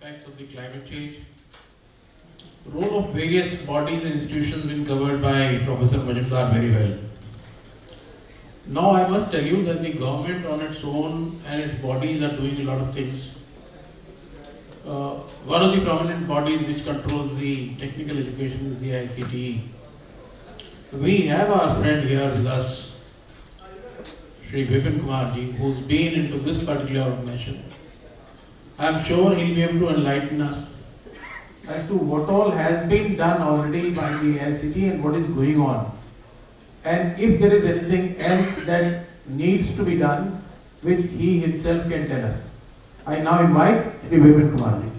impacts of the climate change. The role of various bodies and institutions been covered by Professor Majumdar very well. Now I must tell you that the government on its own and its bodies are doing a lot of things. One of the prominent bodies which controls the technical education is the AICTE. We have our friend here with us, Shri Vipin Kumarji, who's been into this particular organization. I'm sure he'll be able to enlighten us as to what all has been done already by the AICTE and what is going on. And if there is anything else that needs to be done, which he himself can tell us. I now invite Shri Vipin Kumarji.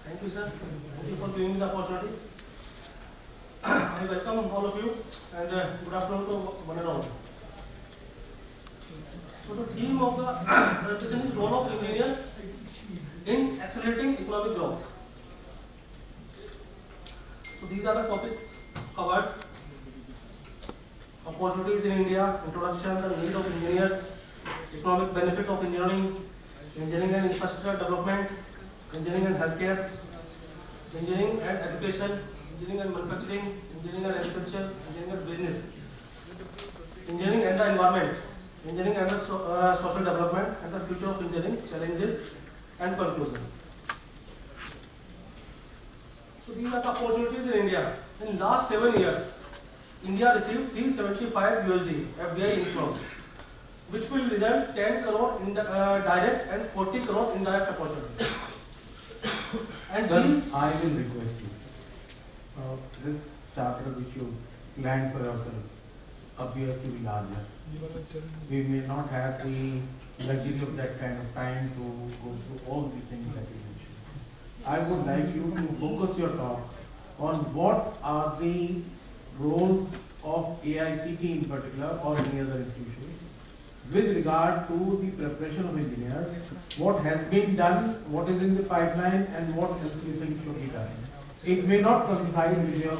Thank you, sir. Thank you for giving me the opportunity. I welcome all of you and good afternoon to one and all. So the theme of the presentation is role of engineers in accelerating economic growth. So these are the topics covered: opportunities in India, introduction, the need of engineers, economic benefit of engineering, engineering and infrastructure development, engineering and healthcare, engineering and education, engineering and manufacturing, engineering and agriculture, engineering and business, engineering and the environment, engineering and the social development, and the future of engineering, challenges and conclusion. So these are the opportunities in India. In last 7 years, India received 375 USD FDI inflows, which will result 10 crore in direct and 40 crore indirect opportunities. And Sir, these, I will request you. This charter which you planned for yourself appears to be larger. We may not have the luxury of that kind of time to go through all the things that you mentioned. I would like you to focus your talk on what are the roles of AICTE in particular or any other institution with regard to the preparation of engineers, what has been done, what is in the pipeline, and what else you think should be done. It may not coincide with your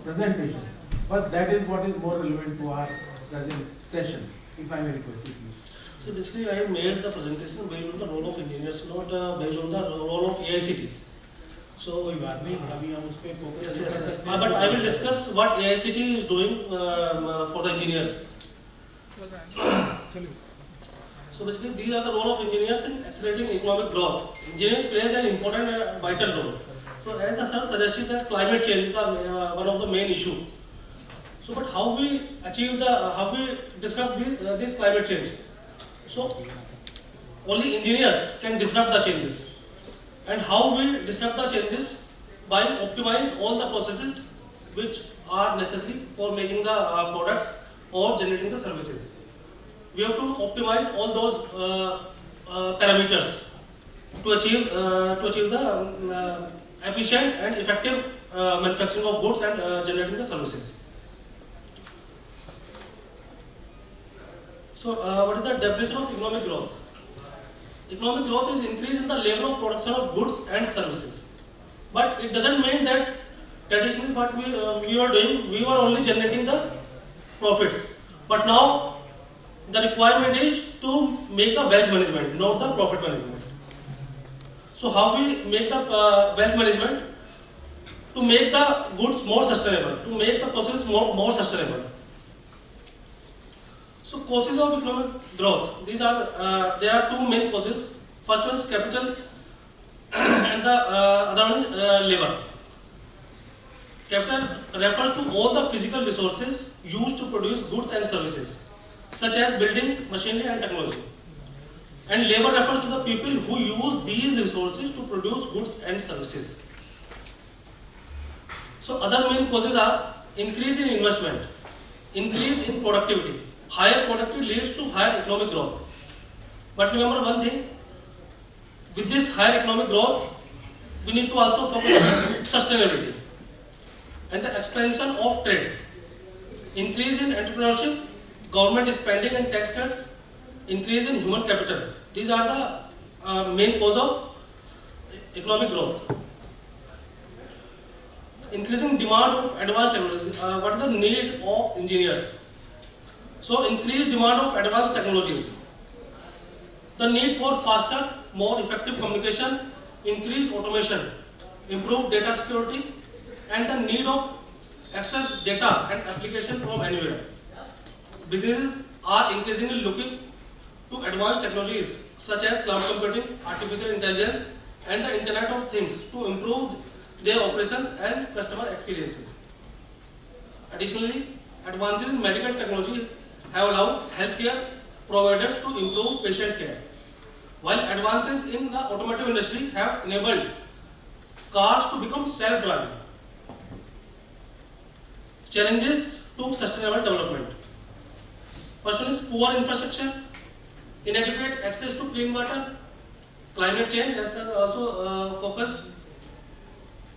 presentation, but that is what is more relevant to our present session, if I may request you please. so basically I have made the presentation based on the role of engineers, not based on the role of AICTE. So yes. But I will discuss what AICTE is doing for the engineers. So basically these are the role of engineers in accelerating economic growth. Engineers plays an important and vital role. So as the sir suggested that climate change is one of the main issue. So but how we achieve how we disrupt this climate change? So only engineers can disrupt the changes. And how we disrupt the changes? By optimize all the processes which are necessary for making the products or generating the services. We have to optimize all those parameters to achieve the efficient and effective manufacturing of goods and generating the services. So, what is the definition of economic growth? Economic growth is increase in the level of production of goods and services. But it doesn't mean that traditionally what we were doing, we were only generating the profits. But now the requirement is to make the wealth management, not the profit management. So how we make the wealth management? To make the goods more sustainable, to make the process more sustainable. So causes of economic growth. These are there are two main causes. First one is capital, and the other one is labor. Capital refers to all the physical resources used to produce goods and services, such as building, machinery and technology. And labor refers to the people who use these resources to produce goods and services. So other main causes are increase in investment, increase in productivity. Higher productivity leads to higher economic growth. But remember one thing, with this higher economic growth, we need to also focus on sustainability and the expansion of trade, increase in entrepreneurship, government spending and tax cuts, increase in human capital. These are the main cause of economic growth. increasing demand of advanced technology. What is the need of engineers? So increased demand of advanced technologies. The need for faster, more effective communication, increased automation, improved data security, and the need of access data and application from anywhere. Businesses are increasingly looking to advanced technologies such as cloud computing, artificial intelligence, and the Internet of Things to improve their operations and customer experiences. Additionally, advances in medical technology have allowed healthcare providers to improve patient care, while advances in the automotive industry have enabled cars to become self-driving. Challenges to sustainable development. First one is poor infrastructure, inadequate access to clean water, climate change as also focused,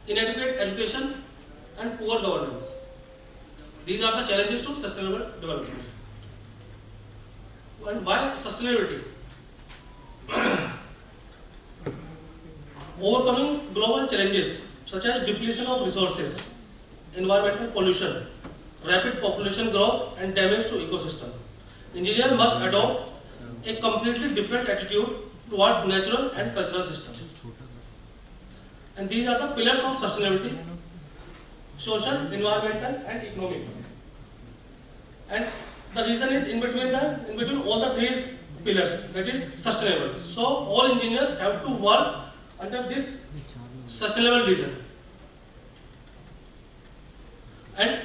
inadequate education, and poor governance. These are the challenges to sustainable development. And why sustainability? Overcoming global challenges such as depletion of resources, environmental pollution, rapid population growth, and damage to ecosystem. Engineers must adopt a completely different attitude toward natural and cultural systems. And these are the pillars of sustainability: social, environmental, and economic. And the reason is in between all the three pillars, that is sustainable. So all engineers have to work under this sustainable vision. And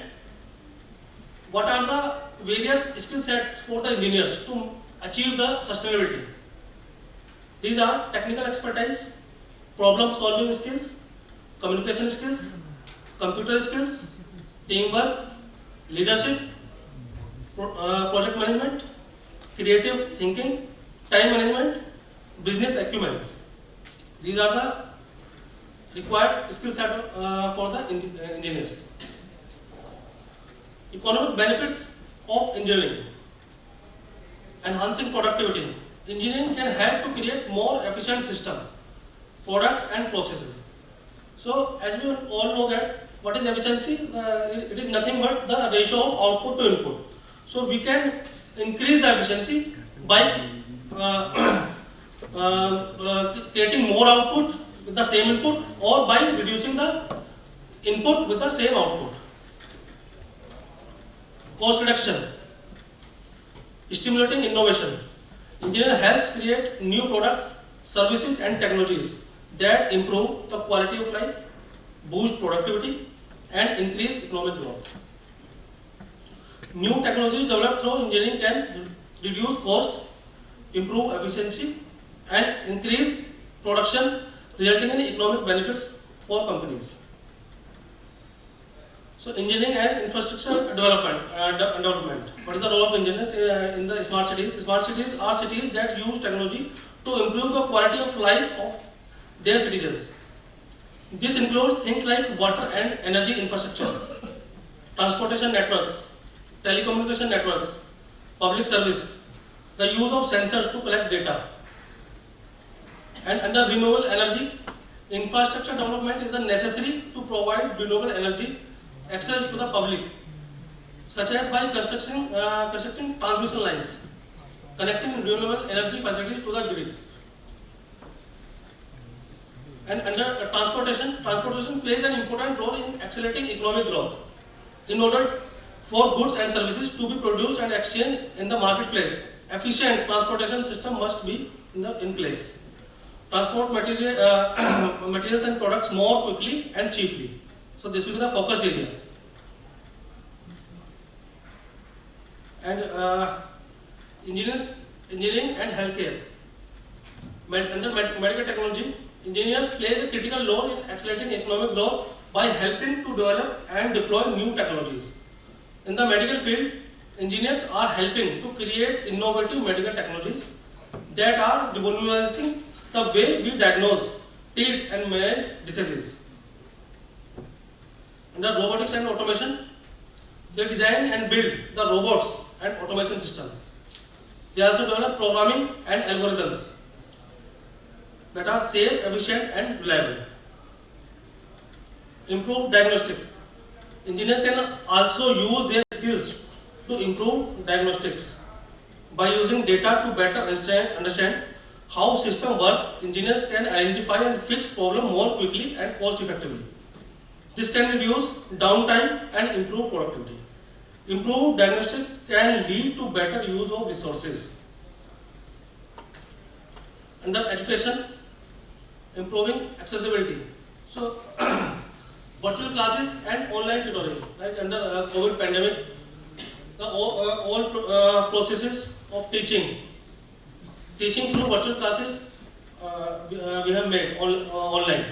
what are the various skill sets for the engineers to achieve the sustainability? These are technical expertise, problem solving skills, communication skills, computer skills, teamwork, leadership, project management, creative thinking, time management, business acumen. These are the required skill set for the engineers. Economic benefits of engineering. Enhancing productivity. Engineering can help to create more efficient system, products and processes. So as we all know that what is efficiency? It is nothing but the ratio of output to input. So we can increase the efficiency by creating more output with the same input, or by reducing the input with the same output. Cost reduction. Stimulating innovation. Engineering helps create new products, services and technologies that improve the quality of life, boost productivity and increase economic growth. New technologies developed through engineering can reduce costs, improve efficiency and increase production, resulting in economic benefits for companies. So engineering and infrastructure development. What is the role of engineers in the smart cities? Smart cities are cities that use technology to improve the quality of life of their citizens. This includes things like water and energy infrastructure, transportation networks, telecommunication networks, public service, the use of sensors to collect data. And under renewable energy, infrastructure development is necessary to provide renewable energy access to the public, such as by constructing transmission lines, connecting renewable energy facilities to the grid. And under transportation plays an important role in accelerating economic growth. In order for goods and services to be produced and exchanged in the marketplace, efficient transportation system must be in place. Transport materials and products more quickly and cheaply. So this will be the focus area. And engineering and healthcare. Under medical technology, engineers plays a critical role in accelerating economic growth by helping to develop and deploy new technologies. In the medical field, engineers are helping to create innovative medical technologies that are revolutionizing the way we diagnose, treat and manage diseases. Under robotics and automation, they design and build the robots and automation system. They also develop programming and algorithms that are safe, efficient and reliable. Improved diagnostics. engineers can also use their skills to improve diagnostics. By using data to better understand how systems work, engineers can identify and fix problems more quickly and cost effectively. This can reduce downtime and improve productivity. Improved diagnostics can lead to better use of resources. Under education, improving accessibility. So, virtual classes and online tutoring. Like under COVID pandemic, the all processes of teaching through virtual classes we have made online,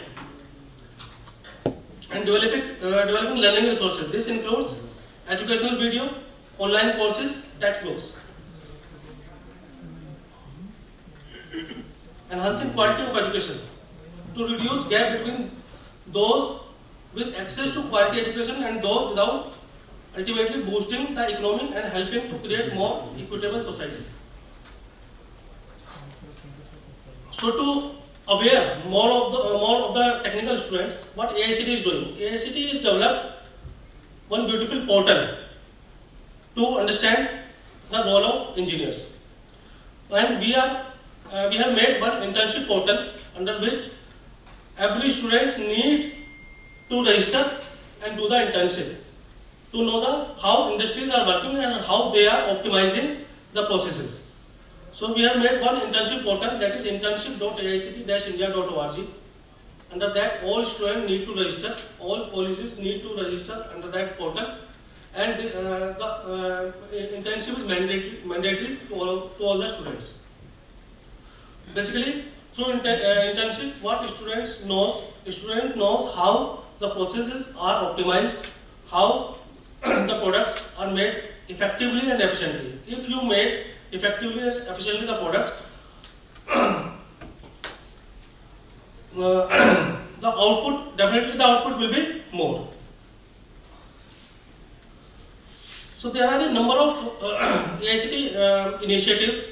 and developing learning resources. This includes educational video, online courses, textbooks. Enhancing quality of education to reduce gap between those with access to quality education and those without, ultimately boosting the economy and helping to create more equitable society. So to aware more of the technical students, what AICTE is doing? AICTE is developed one beautiful portal to understand the role of engineers, and we have made one internship portal under which every student need to register and do the internship to know how industries are working and how they are optimizing the processes. So we have made one internship portal, that is internship.aicte-india.org. Under that, all students need to register, all colleges need to register under that portal, and the internship is mandatory to all the students. Basically, through internship, what student knows how the processes are optimized, how the products are made effectively and efficiently. If you made effectively and efficiently the product, the output will be more. So there are a number of AICTE initiatives.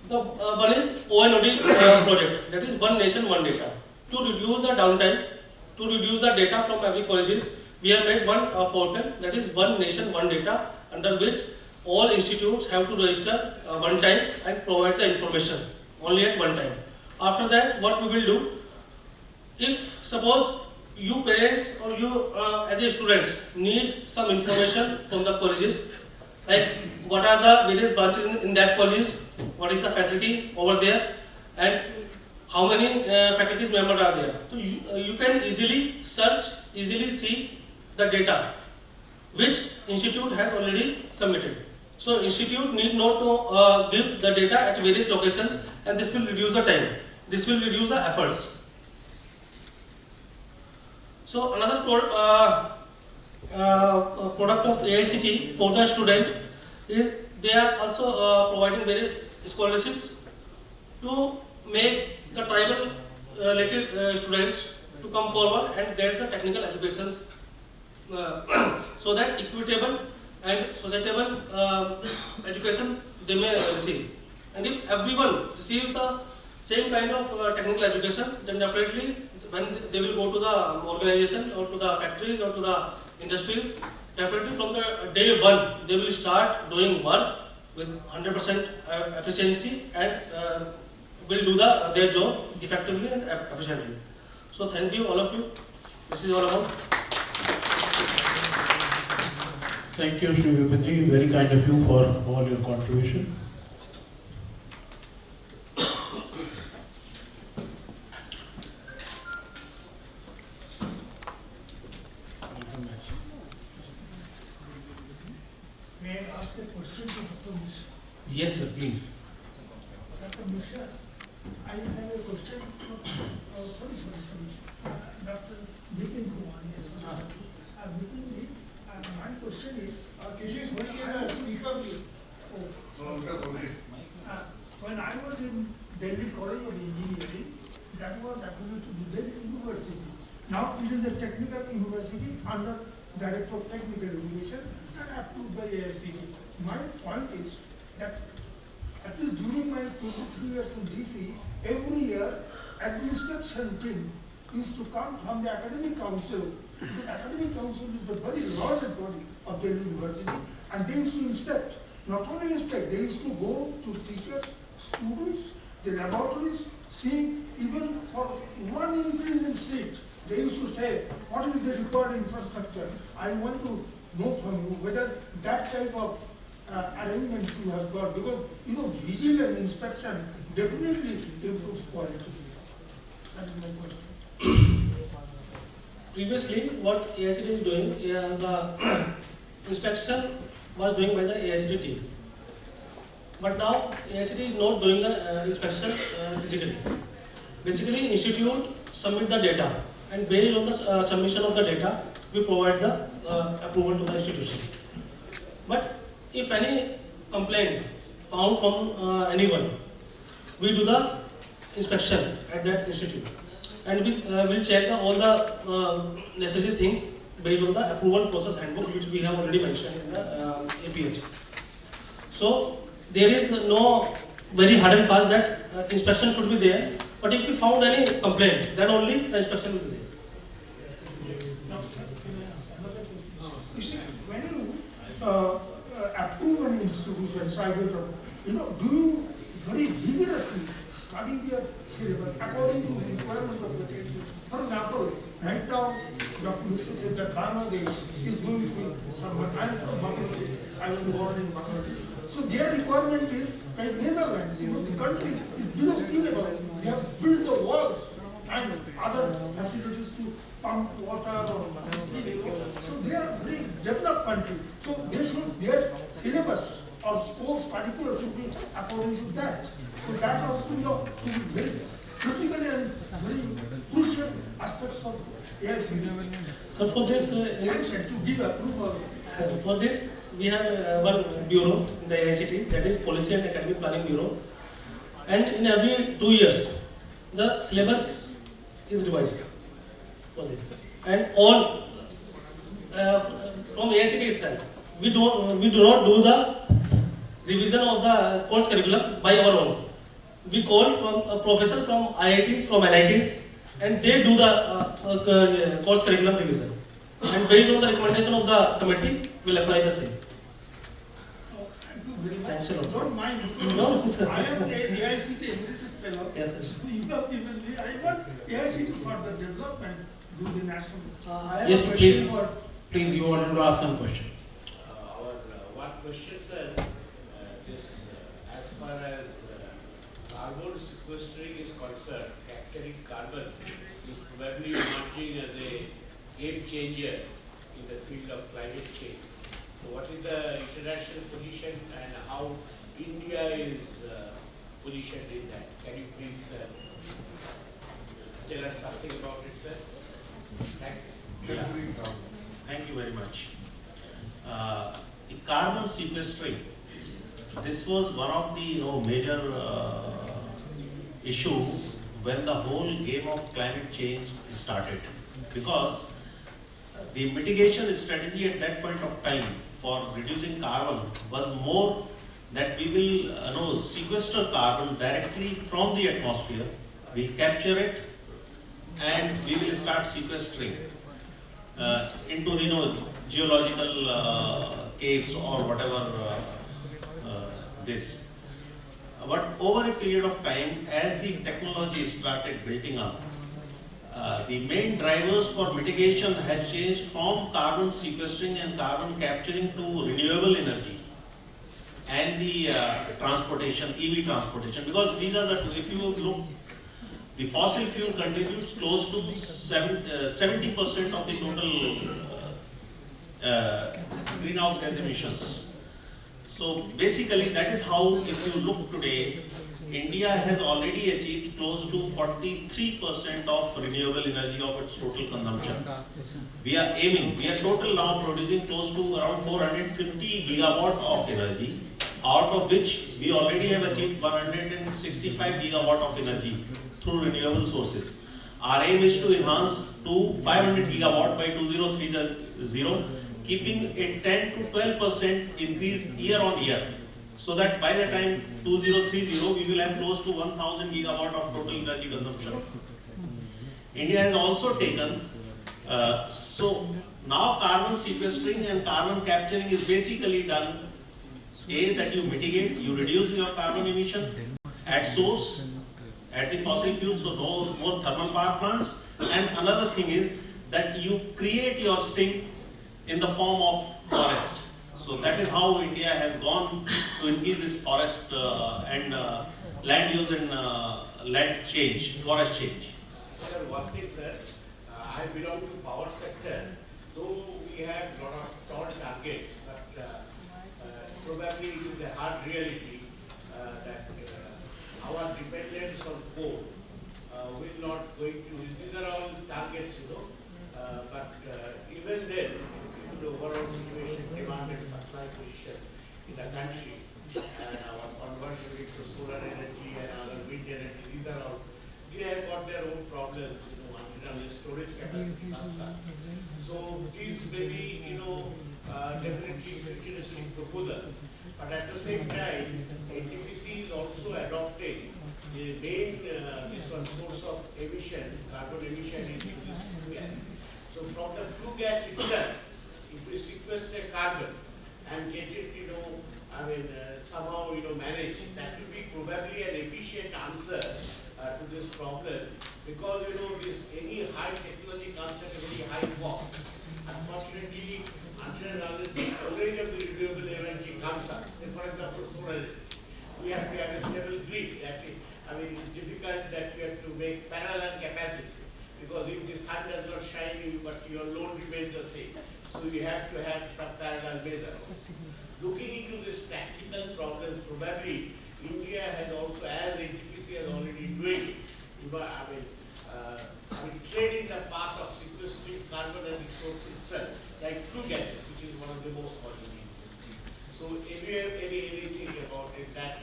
The one is ONOD project, that is One Nation One Data. To reduce the downtime, to reduce the data from every colleges, we have made one portal, that is One Nation One Data, under which all institutes have to register one time and provide the information only at one time. After that, what we will do, if suppose you parents or you as a students need some information from the colleges, like what are the various branches in that college, what is the facility over there, and how many faculty members are there. So you can easily search, easily see the data which institute has already submitted. So institute need not to give the data at various locations, and this will reduce the time. This will reduce the efforts. So another product of AICTE for the student is they are also providing various scholarships to make the tribal related students to come forward and get the technical educations so that equitable and societable education they may receive. And if everyone receives the same kind of technical education, then definitely when they will go to the organization or to the factories or to the industries, definitely from the day one they will start doing work with 100% efficiency and will do their job effectively and efficiently. So thank you all of you. This is all about. Thank you, Shri Vipinji. Very kind of you for all your contribution. May I ask a question to Dr. Mishra? Yes, sir, please. Dr. Mishra, I have a question. Sorry. Dr. Nitin Kumar, yes. Nitin, my question is, when I was in Delhi College of Engineering, that was affiliated to Delhi University. Now it is a technical university under Director of Technical Education and approved by AICTE. My point is that at least during my 23 years in DC, every year administration team used to come from the academic council. The academic council is the very largest body of Delhi University, and they used to inspect. Not only inspect, they used to go to teachers, students, the laboratories, seeing even for one increase in seat, they used to say, what is the required infrastructure? I want to know from you whether that type of arrangements you have got, because vigil and inspection definitely improves quality. That is my question. Previously, what AICTE is doing, the inspection was doing by the AICTE team. But now AICTE is not doing the inspection physically. Basically, institute submit the data, and based on the submission of the data, we provide the approval to the institution. But if any complaint found from anyone, we do the inspection at that institute, and we will check all the necessary things based on the approval process handbook, which we have already mentioned in the APH. So there is no very hard and fast that inspection should be there, but if we found any complaint, then only the inspection will be there. Now, sir, can I ask another question? You see, when you approve an institution, private or, do you very vigorously study their syllabus according to the requirement of the country? For example, right now, Dr. Yusuf says that Bangladesh is going to be someone. I am from Bangladesh. I was born in Bangladesh. So their requirement is like Netherlands. The country is below sea level. They have built the walls and other facilities to pump water or so they are very developed country. So they should, their syllabus or course particular should be according to that. So that has to be very critical and very crucial aspects of AICTE. So for this, Sanction to give approval. for this we have one bureau in the AICTE, that is Policy and Academic Planning Bureau, and in every 2 years the syllabus is revised for this, and all from AICTE itself. We do not do the revision of the course curriculum by our own. We call from professors from IITs, from NITs, and they do the course curriculum revision. And based on the recommendation of the committee, we'll apply the same. Thank you very much. Thanks a lot. Don't mind. No, sir. I am an AICTE emeritus fellow. Yes, sir. So you have given me. I want AICTE to further development do the national. I have Yes, a question please. for. Please, you wanted to ask some question. Our one question, sir, as far as carbon sequestering is concerned, capturing carbon is probably emerging as a game changer in the field of climate change. So what is the international position and how India is positioned in that? Can you please tell us something about it, sir? Thank you. Yeah. Thank you very much. The carbon sequestering, this was one of the major issue when the whole game of climate change started, because the mitigation strategy at that point of time for reducing carbon was more that we will sequester carbon directly from the atmosphere, we'll capture it, and we will start sequestering into the geological caves or whatever this. But over a period of time, as the technology started building up, the main drivers for mitigation has changed from carbon sequestering and carbon capturing to renewable energy and the transportation, EV transportation, because these are the two. If you look, the fossil fuel contributes close to 70% of the total greenhouse gas emissions. So basically that is how, if you look today, India has already achieved close to 43% of renewable energy of its total consumption. We are total now producing close to around 450 gigawatt of energy, out of which we already have achieved 165 gigawatt of energy through renewable sources. Our aim is to enhance to 500 gigawatt by 2030, keeping a 10 to 12% increase year on year, so that by the time 2030 we will have close to 1000 gigawatt of total energy consumption. India has also taken, so now carbon sequestering and carbon capturing is basically done, that you mitigate, you reduce your carbon emission at source, at the fossil fuel, so no more thermal power plants. And another thing is that you create your sink in the form of forest. So that is how India has gone to increase this forest and land use and land change, forest change. Sir, one thing, sir, I belong to power sector, though we have lot of tall targets, but probably it is a hard reality that our dependence on coal will not going to, these are all targets, but even then, the overall situation, demand and supply position in the country, and our conversion into solar energy and other wind energy, these are all, they have got their own problems, until the storage capacity comes up. So these may be, definitely futuristic proposals, but at the same time, NTPC is also adopting the main source of emission, carbon emission is flue gas. So from the flue gas itself, if we sequester carbon and get it, somehow, manage, that will be probably an efficient answer to this problem, because, any high technology comes at a very high cost. Unfortunately, until and unless the storage of the renewable energy comes up, say for example, solar energy, we have to have a stable grid. It's difficult that you have to make parallel capacity, because if the sun does not shine, but your load remains the same. So you have to have some parallel measure. Looking into this practical problems, probably India has also, as NTPC has already doing it, trading the path of sequestering carbon and resource itself, like flue gas, which is one of the most common. So if you have anything about it, that.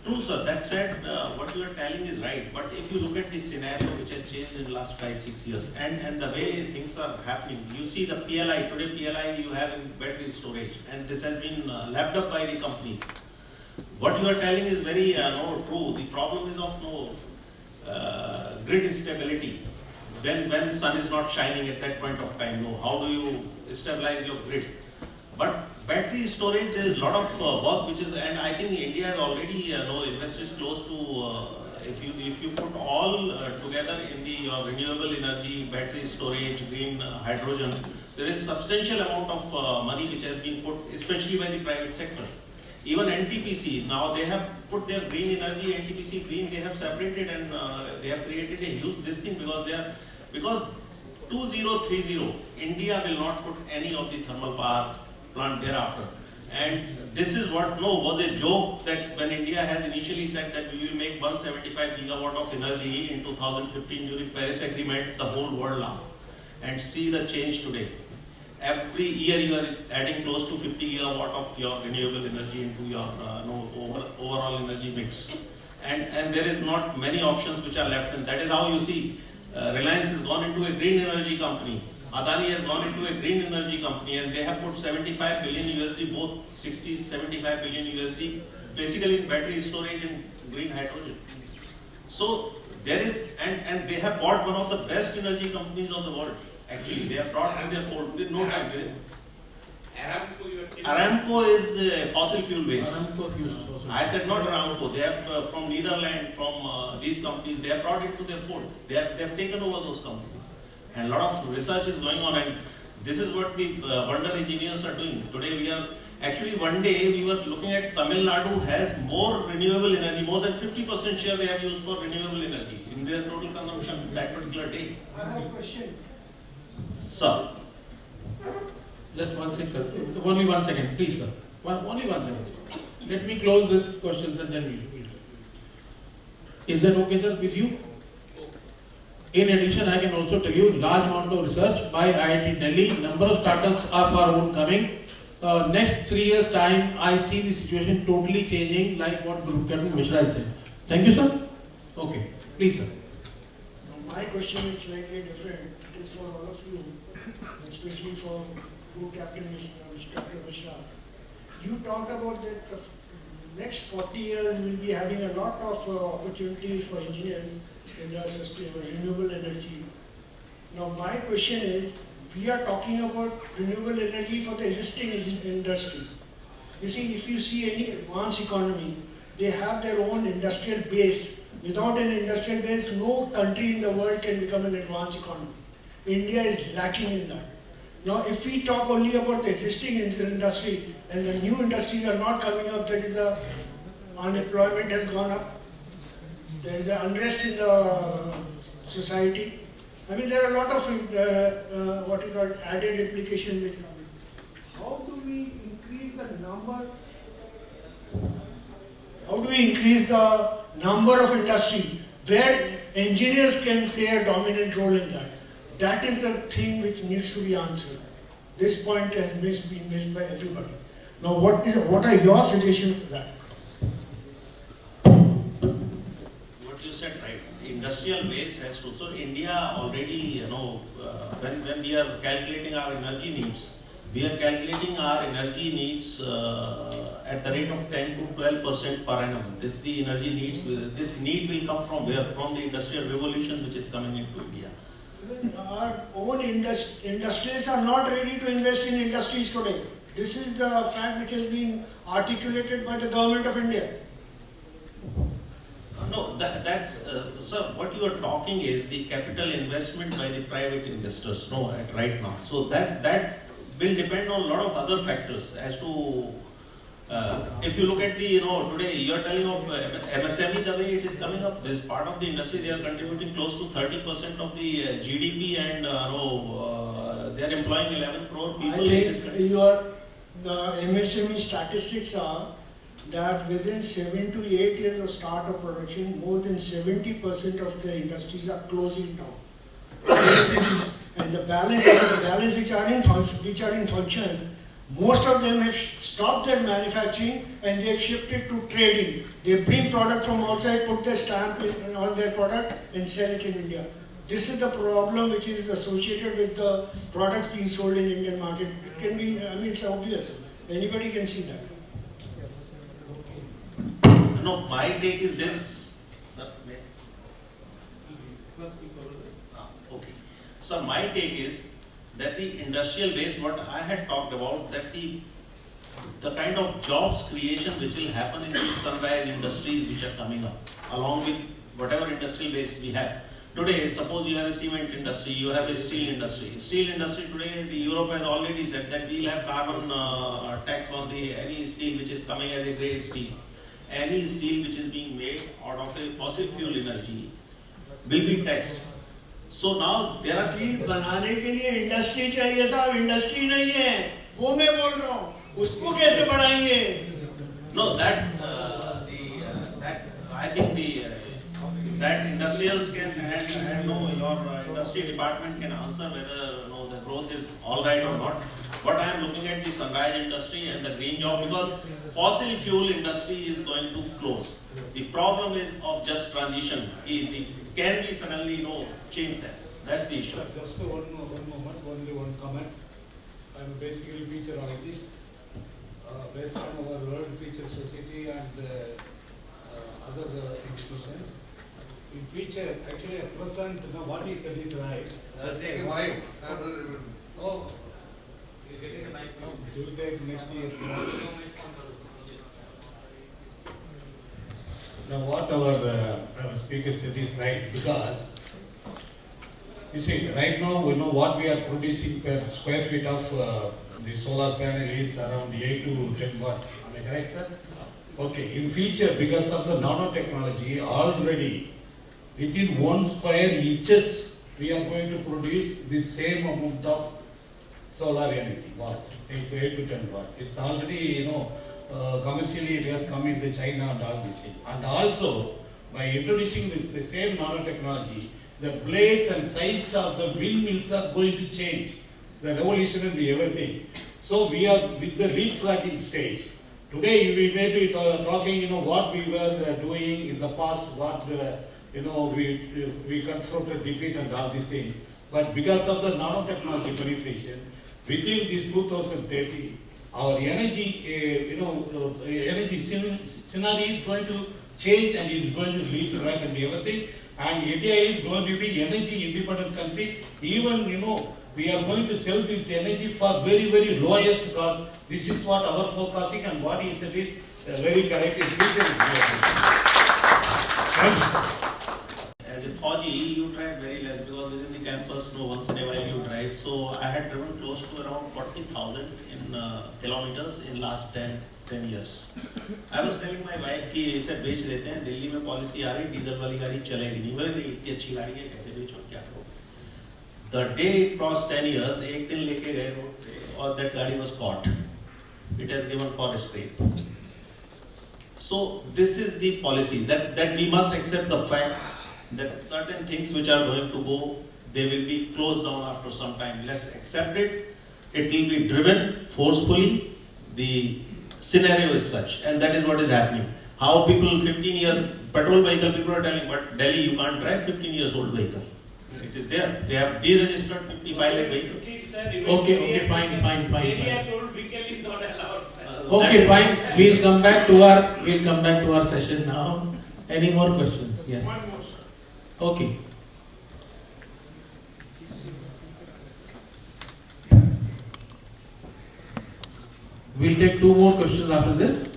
True, sir. That said, what you are telling is right. But if you look at the scenario which has changed in the last 5-6 years, and the way things are happening, you see the PLI, today PLI you have in battery storage, and this has been lapped up by the companies. What you are telling is very true. The problem is of grid stability. When sun is not shining at that point of time, how do you stabilize your grid? But battery storage, there is a lot of work which is, and I think India has already invested close to, if you put all together in the renewable energy, battery storage, green hydrogen, there is substantial amount of money which has been put, especially by the private sector. Even NTPC, now they have put their green energy, NTPC green, they have separated, and they have created a huge this thing, because 2030, India will not put any of the thermal power plant thereafter. And this is what was a joke, that when India has initially said that we will make 175 gigawatt of energy in 2015 during Paris Agreement, the whole world laughed. And see the change today. Every year you are adding close to 50 gigawatt of your renewable energy into your overall energy mix. And there is not many options which are left, and that is how you see Reliance has gone into a green energy company. Adani has gone into a green energy company, and they have put 75 billion USD, both 60, 75 billion USD, basically in battery storage and green hydrogen. So there is, and they have bought one of the best energy companies of the world. Actually, they have brought in their fold with no time. Aramco is fossil fuel based. I said not Aramco. They have from Netherlands, from these companies, they have brought it to their fold. They have taken over those companies. And a lot of research is going on, and this is what the wonder engineers are doing. Today we are, actually one day we were looking at Tamil Nadu has more renewable energy, more than 50% share they have used for renewable energy in their total consumption that particular day. I have a question. Sir. Just 1 second, sir. Only 1 second, please, sir. Only 1 second. Let me close this questions and then we'll. Is that okay, sir, with you? In addition, I can also tell you large amount of research by IIT Delhi. Number of startups are for own coming. Next 3 years time, I see the situation totally changing, like what Captain Mishra said. Thank you, sir. Okay, please, sir. My question is slightly different. It is for all of you, especially for Captain Mishra. You talked about that next 40 years we'll be having a lot of opportunities for engineers in the sustainable renewable energy. Now my question is, we are talking about renewable energy for the existing industry. You see, if you see any advanced economy, they have their own industrial base. Without an industrial base, no country in the world can become an advanced economy. India is lacking in that. Now, if we talk only about the existing industry and the new industries are not coming up, there is a unemployment has gone up. There is an unrest in the society. I mean, there are a lot of what you call added implications which come in. How do we increase the number? How do we increase the number of industries where engineers can play a dominant role in that? That is the thing which needs to be answered. This point has been missed by everybody. Now, what are your suggestions for that? What you said, right? The industrial base has to. So India already, when we are calculating our energy needs, we are calculating our energy needs at the rate of 10 to 12% per annum. This the energy needs. This need will come from where? From the industrial revolution which is coming into India. Even our own industries are not ready to invest in industries today. This is the fact which has been articulated by the government of India. No, that's sir. What you are talking is the capital investment by the private investors. No, at right now. So that will depend on a lot of other factors as to. If you look at the, today you are telling of MSME, the way it is coming up, this part of the industry, they are contributing close to 30% of the GDP and they are employing 11 crore people. I think the MSME statistics are that within 7 to 8 years of start of production, more than 70% of the industries are closing down. And the balance which are in function, most of them have stopped their manufacturing and they have shifted to trading. They bring product from outside, put their stamp on their product and sell it in India. This is the problem which is associated with the products being sold in Indian market. It can be, it's obvious. Anybody can see that. No, my take is this. Sir, okay. So my take is that the industrial base, what I had talked about, that the kind of jobs creation which will happen in these sunrise industries which are coming up, along with whatever industrial base we have. Today, suppose you have a cement industry, you have a steel industry. Steel industry today, the Europe has already said that we will have carbon tax on any steel which is coming as a grey steel. Any steel which is being made out of a fossil fuel energy will be taxed. So now there are steel बनाने के लिए industry चाहिए साहब, industry नहीं है, वो मैं बोल रहा हूँ, उसको कैसे बढ़ाएंगे? No, that I think that industrials can and your industry department can answer whether the growth is all right or not. But I am looking at the sunrise industry and the green job, because fossil fuel industry is going to close. The problem is of just transition. Can we suddenly change that? That's the issue. Just one moment, only one comment. I'm basically featureologist. Based on our World Feature Society and other institutions. In feature, actually at present, what he said is right. Why? Oh, you will take next year. Now what our speaker said is right, because you see, right now we know what we are producing per square feet of the solar panel is around 8 to 10 watts. Am I correct, sir? Okay, in future, because of the nanotechnology, already within 1 square inches, we are going to produce the same amount of solar energy, watts, 8 to 10 watts. It's already, commercially it has come into China and all these things. And also, by introducing the same nanotechnology, the blades and size of the windmills are going to change. The revolution will be everything. So we are with the leapfrogging stage. Today we may be talking, what we were doing in the past, what we confronted defeat and all these things. But because of the nanotechnology penetration, within this 2030, our energy, energy scenario is going to change and is going to lead track and everything. And India is going to be energy independent country. Even, we are going to sell this energy for very, very lowest cost. This is what our forecasting and what he said is very correct. As a Fauji, you drive very less because within the campus, once in a while you drive. So I had driven close to around 40,000 in kilometers in last 10 years. I was telling my wife कि इसे बेच देते हैं, दिल्ली में policy आ रही diesel वाली गाड़ी चलेगी नहीं, बोले नहीं इतनी अच्छी गाड़ी है कैसे बेचो क्या करो. The day it crossed 10 years, एक दिन लेके गए रोड पे और that गाड़ी was caught. It has given for a scrape. So this is the policy that we must accept the fact that certain things which are going to go, they will be closed down after some time. Let's accept it. It will be driven forcefully. The scenario is such, and that is what is happening. How people 15 years petrol vehicle, people are telling, but Delhi you can't drive 15 years old vehicle. It is there. They have deregistered 55 lakh vehicles. Okay, fine. 10 years old vehicle is not allowed. Okay, fine. We'll come back to our session now. Any more questions? Yes. One more, sir. Okay. We'll take 2 more questions after this.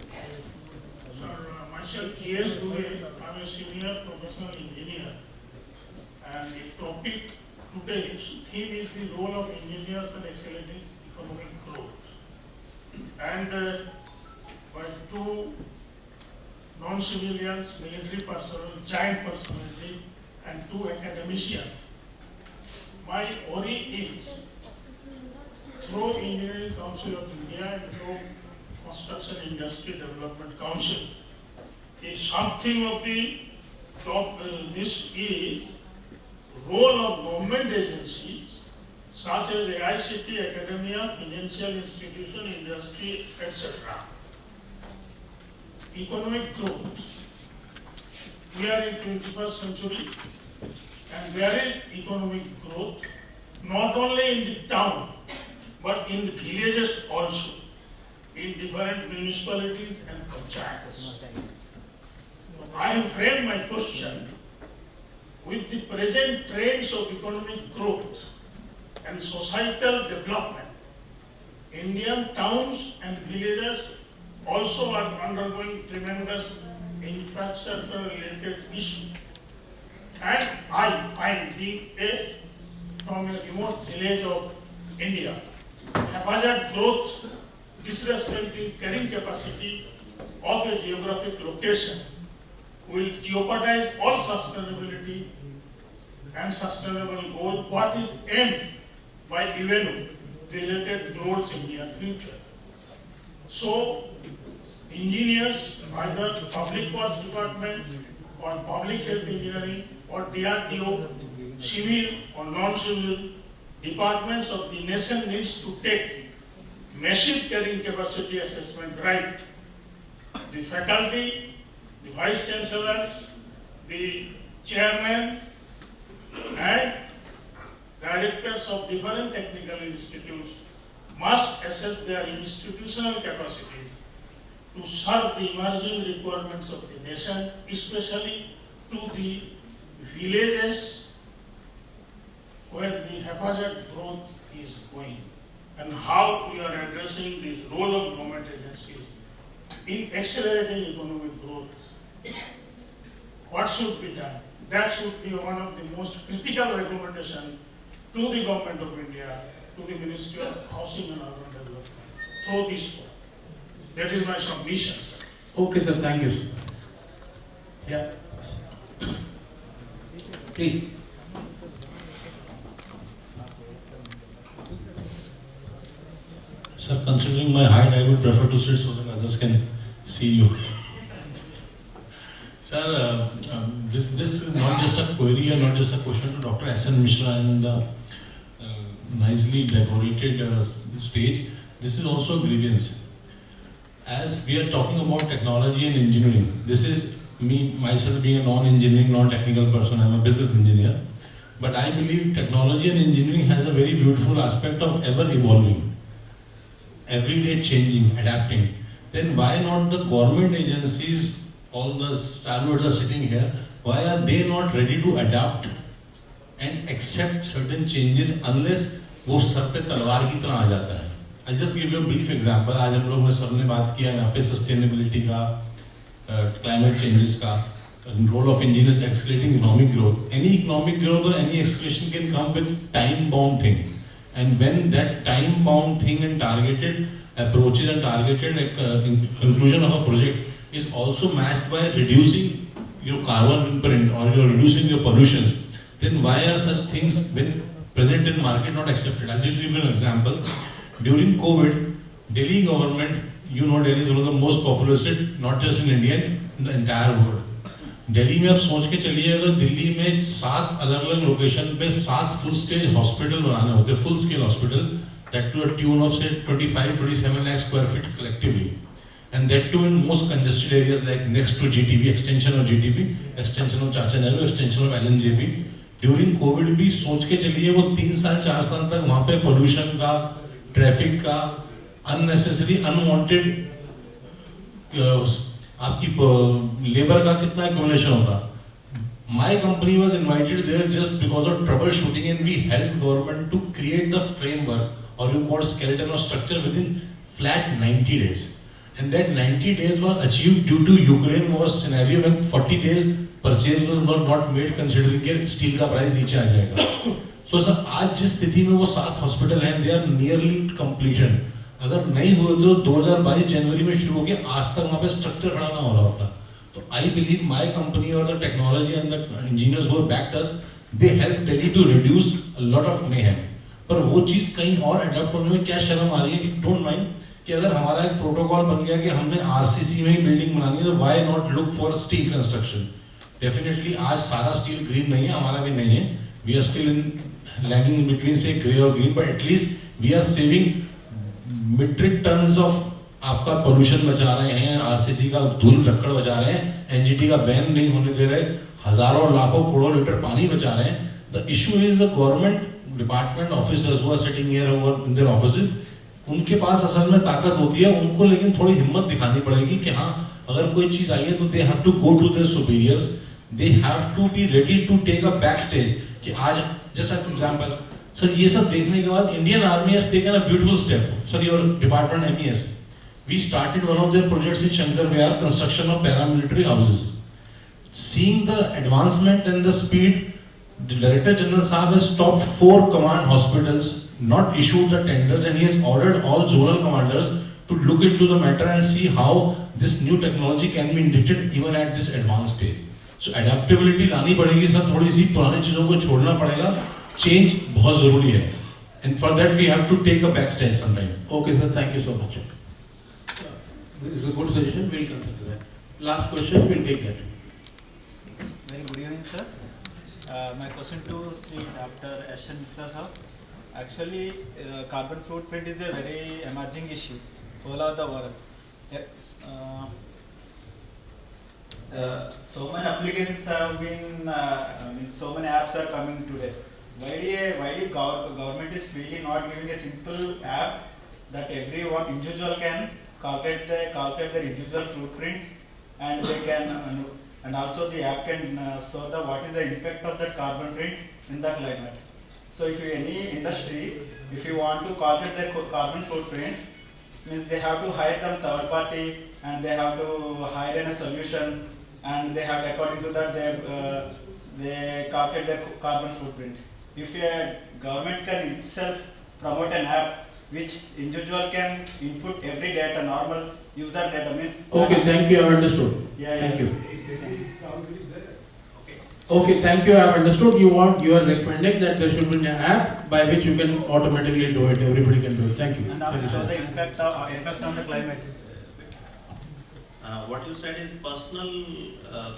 Sir, myself G.S. Dubey, I'm a senior professional engineer, and the topic today's theme is the role of engineers in accelerating economic growth. And by 2 non-civilians, military personnel, giant personality, and 2 academicians, my worry is through Engineering Council of India and through Construction Industry Development Council, is something of the top. This is role of government agencies such as AICTE, academia, financial institution, industry, etc. Economic growth. We are in 21st century, and there is economic growth not only in the town but in the villages also, in different municipalities and panchayats. I have framed my question with the present trends of economic growth and societal development. Indian towns and villages also are undergoing tremendous infrastructure-related issues. And I find being from a remote village of India, haphazard growth, disrespecting carrying capacity of a geographic location will jeopardize all sustainability and sustainable goals, what is aimed by UNO related goals in near future. So, engineers, either public works department or public health engineering or DRDO, civil or non-civil departments of the nation needs to take massive carrying capacity assessment drive. The faculty, the vice chancellors, the chairman and directors of different technical institutes must assess their institutional capacity to serve the emerging requirements of the nation, especially to the villages where the haphazard growth is going, and how we are addressing this role of government agencies in accelerating economic growth. What should be done? That should be one of the most critical recommendations to the Government of India, to the Ministry of Housing and Urban Development, through this forum. That is my submission, sir. Okay, sir. Thank you, sir. Yeah. Please. Sir, considering my height, I would prefer to sit so that others can see you. Sir, this is not just a query or not just a question to Dr. S.N. Mishra and the nicely decorated stage. This is also a grievance. As we are talking about technology and engineering, this is me, myself being a non-engineering, non-technical person, I'm a business engineer. But I believe technology and engineering has a very beautiful aspect of ever evolving. every day changing, adapting, then why not the government agencies, all the stalwarts are sitting here, why are they not ready to adapt and accept certain changes unless वो sir पे तलवार की तरह आ जाता है? I'll just give you a brief example. आज हम लोग ने सर ने बात किया यहाँ पे sustainability का, climate changes का, role of engineers accelerating economic growth. Any economic growth or any acceleration can come with time-bound thing. And when that time-bound thing and targeted approaches and targeted conclusion of a project is also matched by reducing your carbon imprint or you're reducing your pollutions, then why are such things when present in market not accepted? I'll just give you an example. During COVID, Delhi government, you know Delhi is one of the most populous state, not just in India, in the entire world. Delhi में आप सोच के चलिए अगर दिल्ली में 7 अलग-अलग location पे 7 full scale hospital बनाने होते, full scale hospital, that to a tune of say 25-27 lakh square feet collectively, and that too in most congested areas like next to GTB, extension of GTB, extension of Chacha Nehru, extension of LNJB. During COVID भी सोच के चलिए वो 3 साल 4 साल तक वहाँ पे pollution का, traffic का, unnecessary, unwanted आपकी लेबर का कितना एक्यूमुलेशन होता. My company was invited there just because of troubleshooting, and we helped government to create the framework or you call skeleton or structure within flat 90 days. And that 90 days was achieved due to Ukraine war scenario when 40 days purchase was not made considering कि steel का price नीचे आ जाएगा. So sir, आज जिस स्थिति में वो 7 hospital हैं, they are nearly completion. अगर नहीं हुए तो 2022 जनवरी में शुरू हो गया, आज तक वहाँ पे स्ट्रक्चर खड़ा ना हो रहा होता. तो I believe my company or the technology and the engineers who backed us, they helped Delhi to reduce a lot of mayhem. पर वो चीज़ कहीं और अडॉप्ट करने में क्या शर्म आ रही है कि डोंट माइंड कि अगर हमारा एक प्रोटोकॉल बन गया कि हमने आरसीसी में ही बिल्डिंग बनानी है तो why not look for steel construction. Definitely आज सारा स्टील ग्रीन नहीं है, हमारा भी नहीं है. We are still in lagging in between से ग्रे और green, but at least we are saving metric tons of आपका पोल्यूशन बचा रहे हैं, आरसीसी का धूल लक्कड़ बचा रहे हैं, एनजीटी का बैन नहीं होने दे रहे, हजारों लाखों करोड़ों लीटर पानी बचा रहे हैं. The issue is the government department officers who are sitting here in their offices, उनके पास असल में ताकत होती है, उनको लेकिन थोड़ी हिम्मत दिखानी पड़ेगी कि हाँ अगर कोई चीज आई है तो they have to go to their superiors, they have to be ready to take a back stage. कि आज जैसा एग्जांपल सर, ये सब देखने के बाद Indian army has taken a beautiful step. Sir your department MES, we started one of their projects in Shankar Vihar, construction of paramilitary houses. Seeing the advancement and the speed, the Director General Saab has stopped 4 command hospitals, not issued the tenders, and he has ordered all zonal commanders to look into the matter and see how this new technology can be integrated even at this advanced stage. So adaptability लानी पड़ेगी sir, थोड़ी सी पुरानी चीजों को छोड़ना पड़ेगा, change बहुत जरूरी है, and for that we have to take a back stage sometime. Okay sir, thank you so much. This is a good suggestion, we'll consider that. Last question, we'll take that. Very good evening, sir. My question to Sri Dr. S.N. Mishra sir. Actually, carbon footprint is a very emerging issue all over the world. Yes, so many applications have been, so many apps are coming today. Why the government is really not giving a simple app that everyone individual can calculate their individual footprint, and they can and also the app can show what is the impact of that carbon print in the climate. So if any industry, if you want to calculate their carbon footprint, means they have to hire some third party, and they have to hire in a solution, and they have, according to that, they calculate their carbon footprint. If a government can itself promote an app which individual can input every data, normal user data, means. Okay, thank you, I have understood. Yeah, thank you. Okay. Okay, thank you, I have understood. You are recommending that there should be an app by which you can automatically do it, everybody can do it. Thank you. And also the impact on the climate. What you said is personal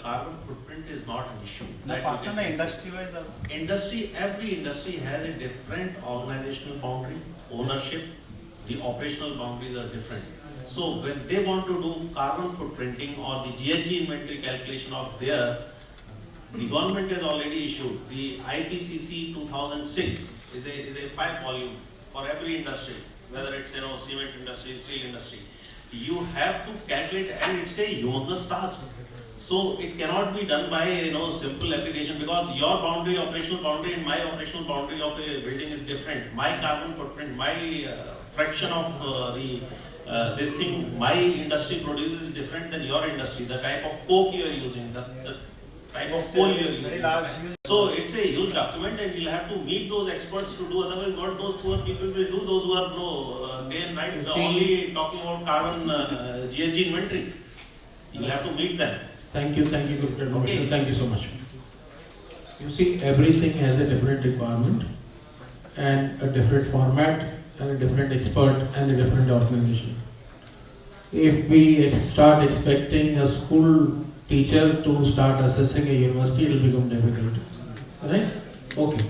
carbon footprint is not an issue. The personal industry wise. Industry, every industry has a different organizational boundary, ownership, the operational boundaries are different. So when they want to do carbon footprinting or the GHG inventory calculation of their, the government has already issued the IPCC 2006 is a 5 volume for every industry. whether it's cement industry, steel industry. You have to calculate, and it's a humongous task. So it cannot be done by simple application, because your boundary, operational boundary, and my operational boundary of a building is different. My carbon footprint, my fraction of this thing my industry produces is different than your industry. The type of coke you are using, the type of coal you are using. So it's a huge document, and you'll have to meet those experts to do. Otherwise, what those poor people will do, those who are day and night only talking about carbon GHG inventory. You'll have to meet them. Thank you, Guru. Okay. Thank you so much. You see, everything has a different requirement and a different format and a different expert and a different organization. If we start expecting a school teacher to start assessing a university, it will become difficult. Right? Okay.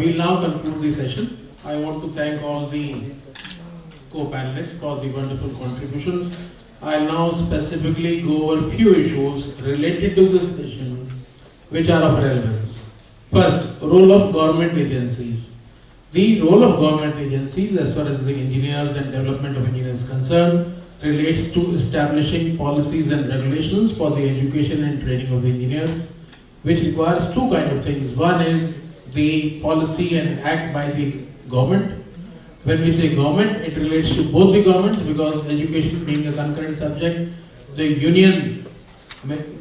We'll now conclude the session. I want to thank all the co-panelists for the wonderful contributions. I'll now specifically go over a few issues related to this session which are of relevance. First, role of government agencies. The role of government agencies, as far as the engineers and development of engineers is concerned, relates to establishing policies and regulations for the education and training of the engineers, which requires two kinds of things. One is the policy and act by the government. When we say government, it relates to both the governments, because education being a concurrent subject, the union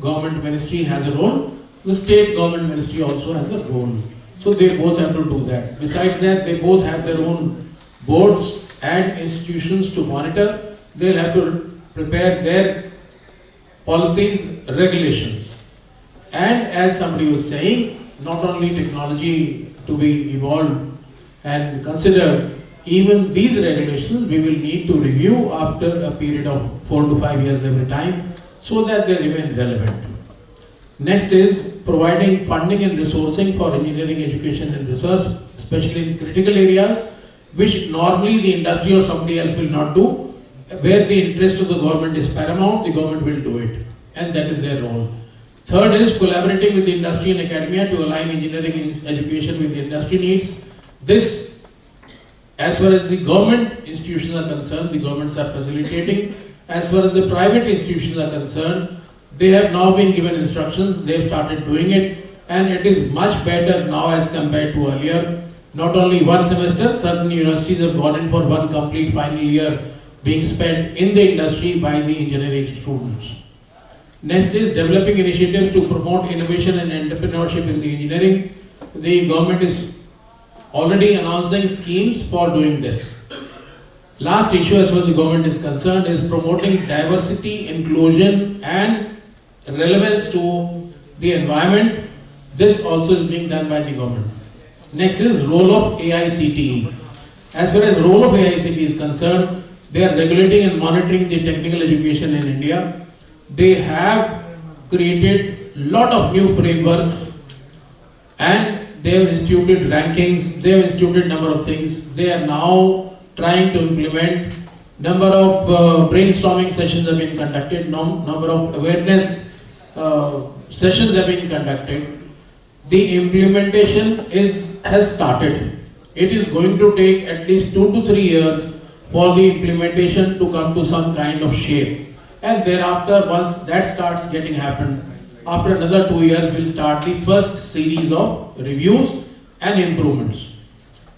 government ministry has a role, the state government ministry also has a role. So they both have to do that. Besides that, they both have their own boards and institutions to monitor. They'll have to prepare their policies, regulations. And as somebody was saying, not only technology to be evolved and considered, even these regulations we will need to review after a period of 4 to 5 years every time, so that they remain relevant. Next is providing funding and resourcing for engineering education and research, especially in critical areas, which normally the industry or somebody else will not do. Where the interest of the government is paramount, the government will do it, and that is their role. Third is collaborating with the industry and academia to align engineering education with the industry needs. This, as far as the government institutions are concerned, the governments are facilitating. As far as the private institutions are concerned, they have now been given instructions, they have started doing it, and it is much better now as compared to earlier. Not only one semester, certain universities have gone in for one complete final year being spent in the industry by the engineering students. Next is developing initiatives to promote innovation and entrepreneurship in the engineering. The government is already announcing schemes for doing this. Last issue as far as the government is concerned is promoting diversity, inclusion and relevance to the environment. This also is being done by the government. Next is role of AICTE. As far as role of AICTE is concerned, they are regulating and monitoring the technical education in India. They have created lot of new frameworks and they have instituted rankings, they have instituted number of things. They are now trying to implement. Number of brainstorming sessions have been conducted, number of awareness sessions have been conducted. The implementation has started. It is going to take at least 2 to 3 years for the implementation to come to some kind of shape. And thereafter, once that starts getting happen, after another 2 years, we'll start the first series of reviews and improvements.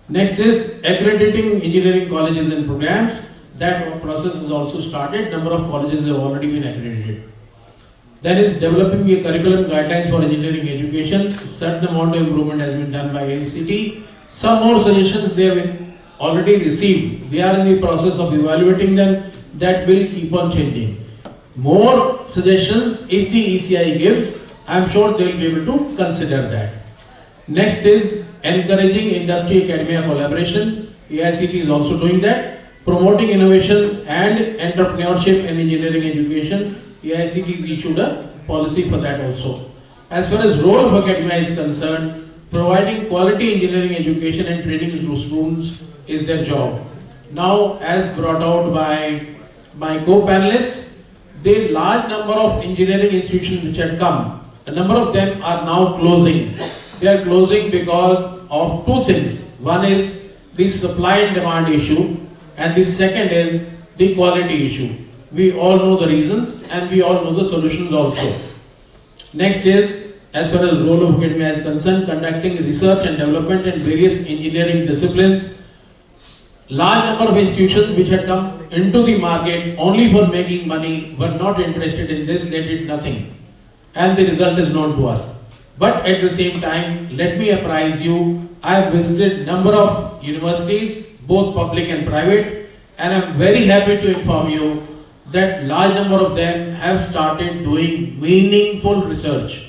Next is accrediting engineering colleges and programs. That process has also started. Number of colleges have already been accredited. Then is developing a curriculum guidelines for engineering education. Certain amount of improvement has been done by AICTE. Some more suggestions they have already received. We are in the process of evaluating them. That will keep on changing. More suggestions if the ECI gives, I am sure they will be able to consider that. Next is encouraging industry academia collaboration. AICTE is also doing that. Promoting innovation and entrepreneurship in engineering education. AICTE issued a policy for that also. As far as role of academia is concerned, providing quality engineering education and training to students is their job. Now, as brought out by my co-panelists, the large number of engineering institutions which had come, a number of them are now closing. They are closing because of two things. One is the supply and demand issue. And the second is the quality issue. We all know the reasons and we all know the solutions also. Next is, as far as the role of academia is concerned, conducting research and development in various engineering disciplines. Large number of institutions which had come into the market only for making money were not interested in this, they did nothing. And the result is known to us. But at the same time, let me apprise you, I have visited number of universities, both public and private, and I am very happy to inform you that large number of them have started doing meaningful research.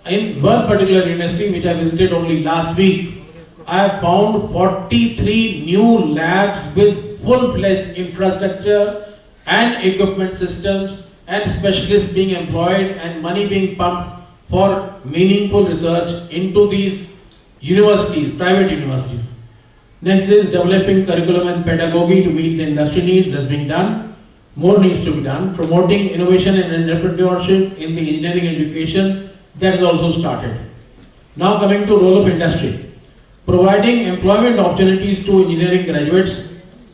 In one particular university which I visited only last week, I have found 43 new labs with full-fledged infrastructure and equipment systems and specialists being employed and money being pumped for meaningful research into these universities, private universities. Next is developing curriculum and pedagogy to meet the industry needs. That's being done. More needs to be done. Promoting innovation and entrepreneurship in the engineering education, that is also started. Now coming to role of industry. Providing employment opportunities to engineering graduates.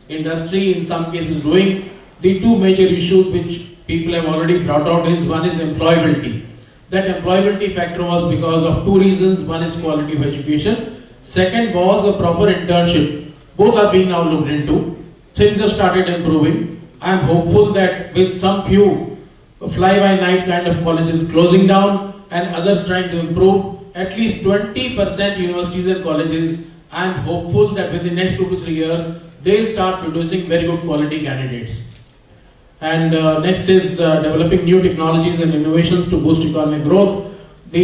Industry in some cases doing. The two major issues which people have already brought out is, one is employability. That employability factor was because of two reasons. One is quality of education. Second was a proper internship. Both are being now looked into. Things have started improving. I am hopeful that with some few fly-by-night kind of colleges closing down and others trying to improve, at least 20% universities and colleges, I am hopeful that within the next 2 to 3 years, they will start producing very good quality candidates. And next is developing new technologies and innovations to boost economic growth. The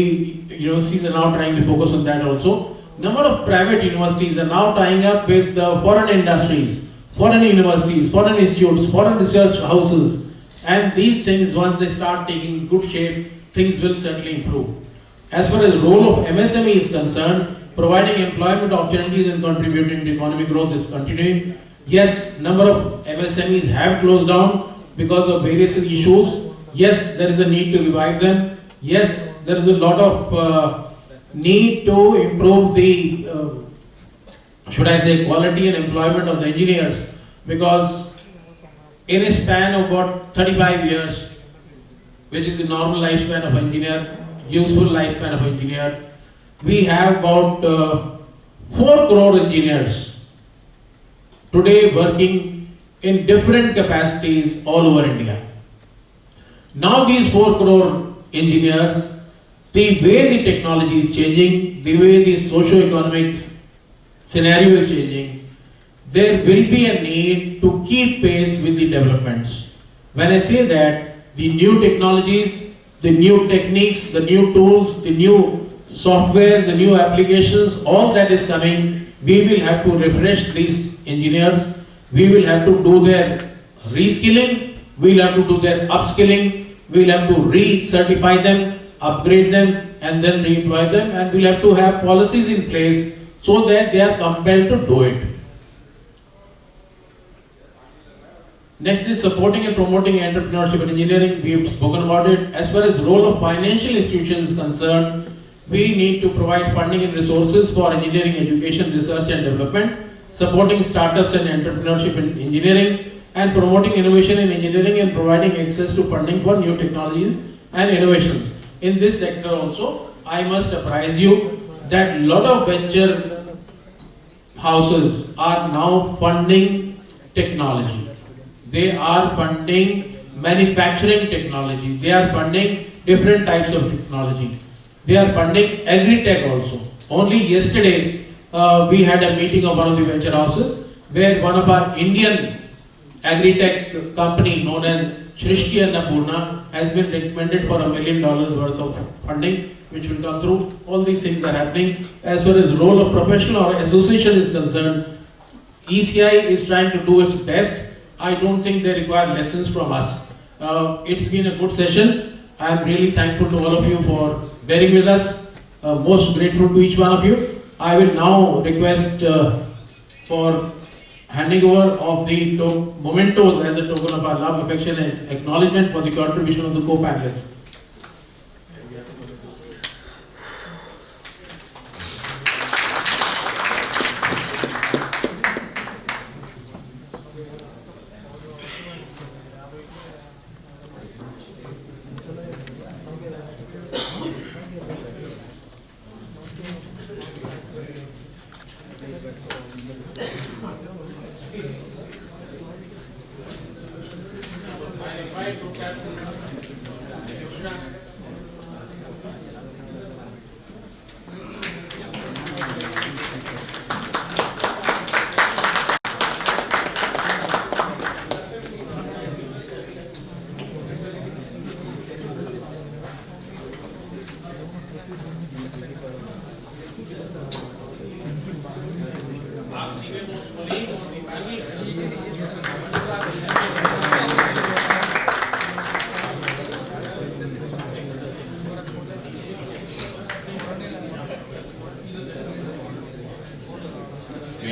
universities are now trying to focus on that also. Number of private universities are now tying up with foreign industries, foreign universities, foreign institutes, foreign research houses. And these things, once they start taking good shape, things will certainly improve. As far as the role of MSME is concerned, providing employment opportunities and contributing to economic growth is continuing. Yes, number of MSMEs have closed down because of various issues. Yes, there is a need to revive them. Yes, there is a lot of need to improve the, quality and employment of the engineers, because in a span of about 35 years, which is the normal lifespan of engineer, useful lifespan of engineer, we have about 4 crore engineers today working in different capacities all over India. Now these 4 crore engineers, the way the technology is changing, the way the socio-economic scenario is changing, there will be a need to keep pace with the developments. When I say that, the new technologies, the new techniques, the new tools, the new softwares, the new applications, all that is coming, we will have to refresh these engineers. We will have to do their reskilling, we will have to do their upskilling, we will have to re-certify them, upgrade them, and then re-employ them, and we will have to have policies in place so that they are compelled to do it. Next is supporting and promoting entrepreneurship in engineering. We have spoken about it. As far as the role of financial institutions is concerned, we need to provide funding and resources for engineering education, research and development, supporting startups and entrepreneurship in engineering, and promoting innovation in engineering and providing access to funding for new technologies and innovations. In this sector also, I must apprise you that a lot of venture houses are now funding technology. They are funding manufacturing technology. They are funding different types of technology. They are funding agri-tech also. Only yesterday, we had a meeting of one of the venture houses where one of our Indian agri-tech company known as Shrishti Annapurna has been recommended for $1 million worth of funding, which will come through. All these things are happening. As far as the role of professional or association is concerned, ECI is trying to do its best. I don't think they require lessons from us. It's been a good session. I am really thankful to all of you for bearing with us. Most grateful to each one of you. I will now request for handing over of the mementos as a token of our love, affection and acknowledgement for the contribution of the co-panelists. May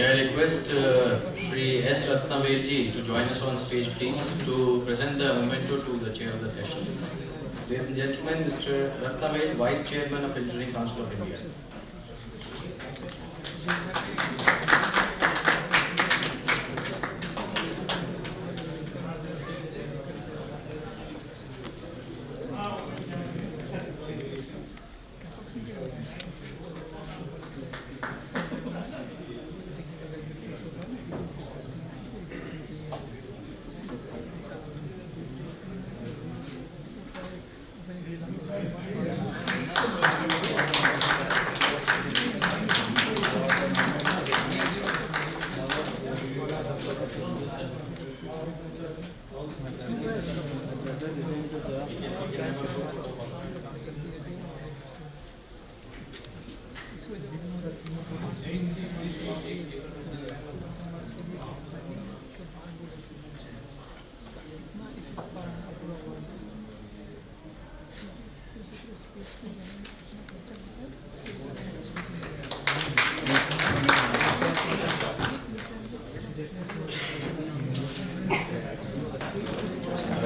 I request Shri S. Ratnavelji to join us on stage, please, to present the memento to the chair of the session. Ladies and gentlemen, Mr. Ratnavel, Vice Chairman of Engineering Council of India.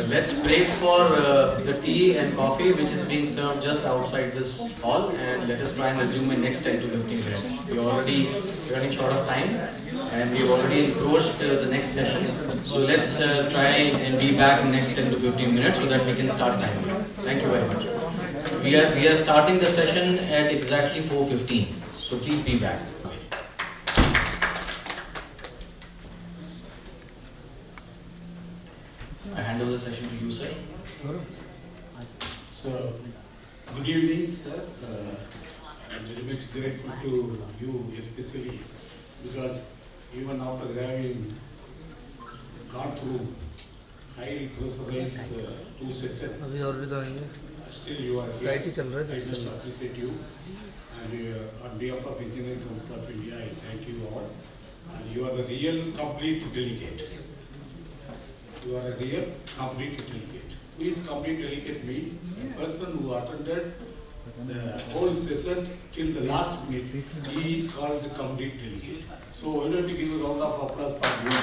Let's break for the tea and coffee which is being served just outside this hall, and let us try and resume in next 10 to 15 minutes. We are already running short of time and we've already encroached the next session. So let's try and be back in next 10 to 15 minutes so that we can start timely. Thank you very much. We are starting the session at exactly 4:15. So please be back. I handle the session to you, sir. So, good evening, sir. I'm very much grateful to you especially because even after having gone through highly pressurized 2 sessions, still you are here. I must appreciate you. And on behalf of Engineering Council of India, I thank you all. And you are the real complete delegate. You are a real complete delegate. Who is complete delegate means a person who attended the whole session till the last minute. He is called the complete delegate. So why don't you give a round of applause for you?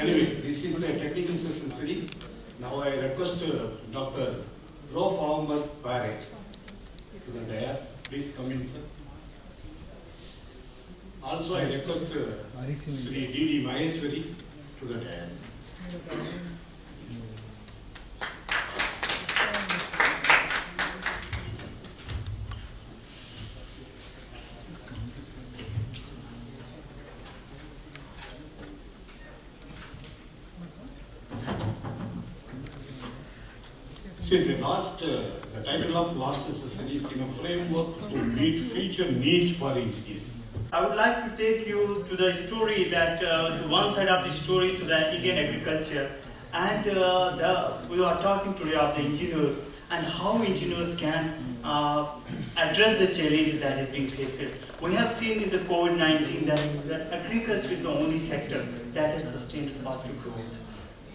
Anyway, this is the technical session 3. Now I request Dr. Rauf Ahmed Barrett to the dais. Please come in, sir. Also, I request Sri D.D. Maheshwari to the dais. See, the title of last session is in a framework to meet future needs for engineers. I would like to take you to the story that, to one side of the story to the Indian agriculture, and we are talking today of the engineers and how engineers can address the challenges that is being faced. We have seen in the COVID-19 that agriculture is the only sector that has sustained positive growth.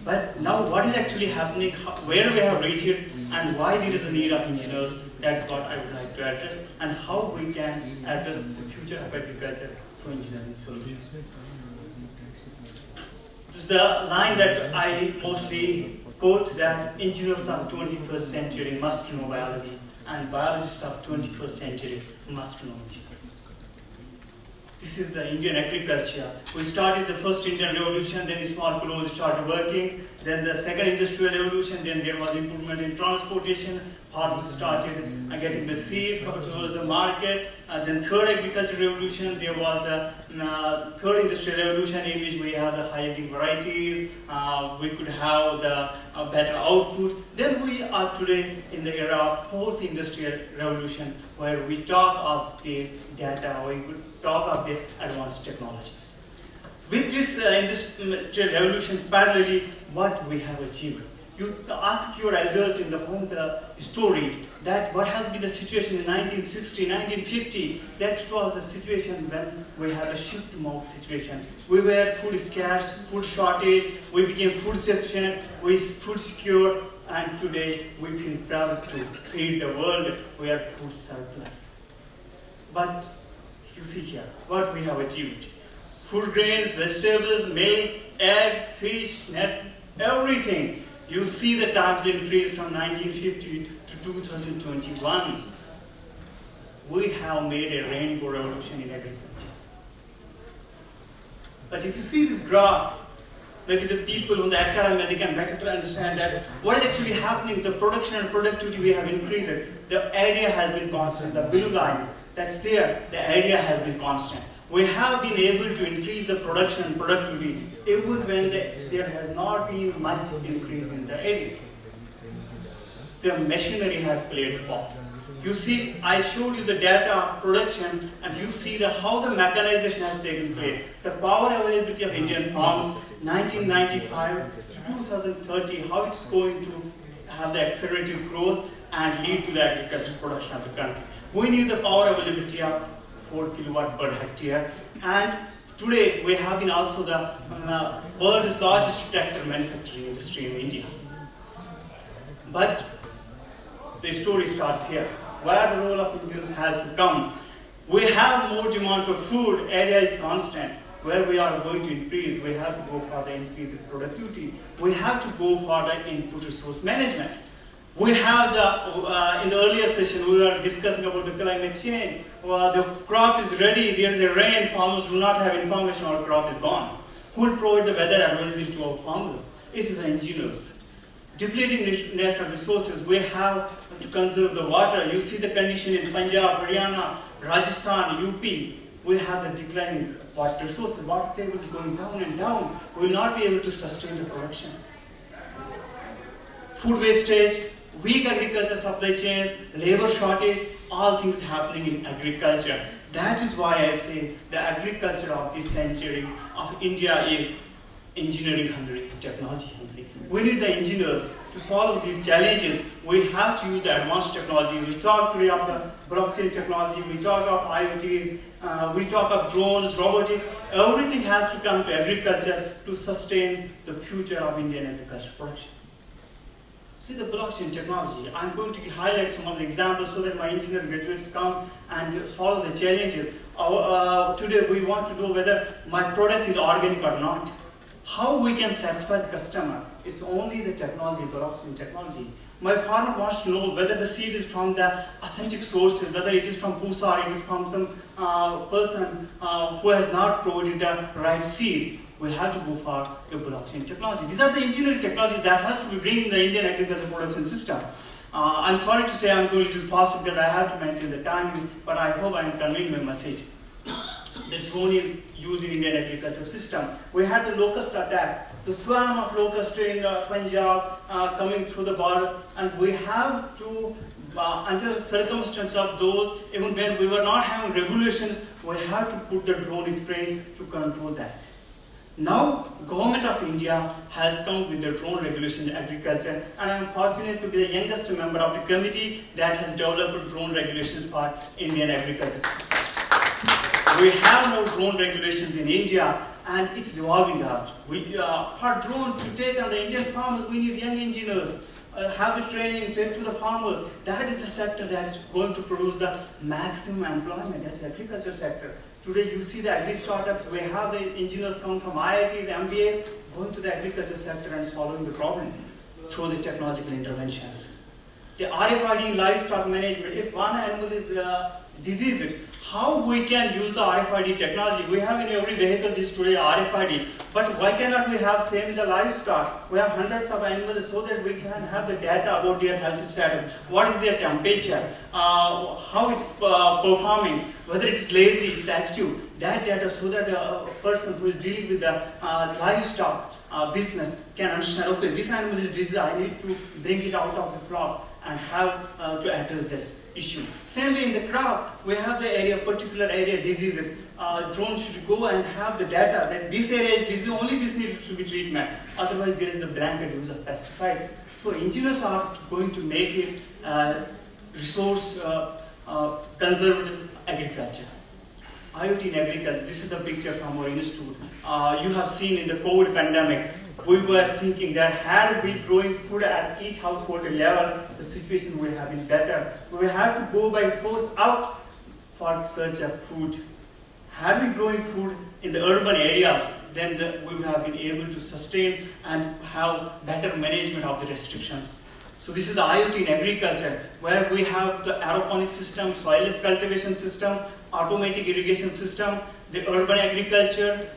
But now what is actually happening, where we have reached it, and why there is a need of engineers, that's what I would like to address, and how we can address the future of agriculture through engineering solutions. This is the line that I mostly quote, that engineers of 21st century must know biology, and biologists of 21st century must know engineering. This is the Indian agriculture. We started the first Indian revolution, then small plows started working, then the second industrial revolution, then there was improvement in transportation, farmers started getting the seed towards the market. Then third agricultural revolution, there was the third industrial revolution in which we have the high yielding varieties, we could have the better output. Then we are today in the era of fourth industrial revolution, where we talk of the data, we could talk of the advanced technologies. With this industrial revolution, parallelly, what we have achieved. You ask your elders in the home the story that what has been the situation in 1960, 1950, that was the situation when we had a ship-to-mouth situation. We were food scarce, food shortage, we became food sufficient, we food secure, and today we feel proud to feed the world, we are food surplus. But you see here, what we have achieved. Food grains, vegetables, milk, egg, fish, net, everything. You see the times increase from 1950 to 2021. We have made a rainbow revolution in agriculture. But if you see this graph, maybe the people in the academy, they can better understand that what is actually happening, the production and productivity we have increased. The area has been constant, the blue line that's there, the area has been constant. We have been able to increase the production and productivity even when there has not been much increase in the area. The machinery has played a part. You see, I showed you the data of production, and you see how the mechanization has taken place. The power availability of Indian farms, 1995 to 2030, how it's going to have the accelerated growth and lead to the agricultural production of the country. We need the power availability of 4 kilowatt per hectare, and today we have been also the world's largest tractor manufacturing industry in India. But the story starts here, where the role of engines has to come. We have more demand for food, area is constant. Where we are going to increase, we have to go for the increase in productivity. We have to go for the input resource management. We have in the earlier session, we were discussing about the climate change. The crop is ready, there is a rain, farmers do not have information, our crop is gone. Who will provide the weather advisory to our farmers? It is the engineers. Depleting natural resources, we have to conserve the water. You see the condition in Punjab, Haryana, Rajasthan, UP. We have the declining water resources. Water table is going down and down. We will not be able to sustain the production. Food wastage, weak agriculture supply chains, labor shortage, all things happening in agriculture. That is why I say the agriculture of this century of India is engineering hungry, technology hungry. We need the engineers to solve these challenges. We have to use the advanced technologies. We talk today of the blockchain technology, we talk of IoTs, we talk of drones, robotics. Everything has to come to agriculture to sustain the future of Indian agriculture production. See the blockchain technology. I'm going to highlight some of the examples so that my engineering graduates come and solve the challenges. Today we want to know whether my product is organic or not. How we can satisfy the customer. It's only the technology, blockchain technology. My farmer wants to know whether the seed is from the authentic sources, whether it is from Pusa or it is from some person who has not provided the right seed. We have to go for the blockchain technology. These are the engineering technologies that has to be bring in the Indian agriculture production system. I'm sorry to say I'm going a little fast because I have to maintain the timing, but I hope I'm conveying my message. The drone is used in Indian agriculture system. We had the locust attack, the swarm of locusts in Punjab coming through the borders, and we have to, under the circumstance of those, even when we were not having regulations, we had to put the drone spraying to control that. Now, Government of India has come with the drone regulation in agriculture, and I am fortunate to be the youngest member of the committee that has developed drone regulations for Indian agriculture system. We have no drone regulations in India, and it's evolving out. For drone to take on the Indian farmers, we need young engineers, have the training, train to the farmers. That is the sector that's going to produce the maximum employment, that's the agriculture sector. Today you see the agri startups, we have the engineers coming from IITs, MBAs, going to the agriculture sector and solving the problem through the technological interventions. The RFID in livestock management, if one animal is diseased, how we can use the RFID technology. We have in every vehicle this today RFID, but why cannot we have same in the livestock? We have hundreds of animals so that we can have the data about their health status, what is their temperature, how it's performing, whether it's lazy, it's active, that data so that a person who is dealing with the livestock business can understand, okay, this animal is diseased, I need to bring it out of the flock and have to address this issue. Same way in the crop, we have the area, particular area disease. Drones should go and have the data that this area is disease, only this needs to be treatment. Otherwise, there is the blanket use of pesticides. So engineers are going to make it resource conservative agriculture. IoT in agriculture, this is the picture from our institute. You have seen in the COVID pandemic, we were thinking that had we growing food at each household level, the situation would have been better. We would have to go by force out for search of food. Had we growing food in the urban areas, then we would have been able to sustain and have better management of the restrictions. So this is the IoT in agriculture, where we have the aeroponic system, soilless cultivation system, automatic irrigation system, the urban agriculture.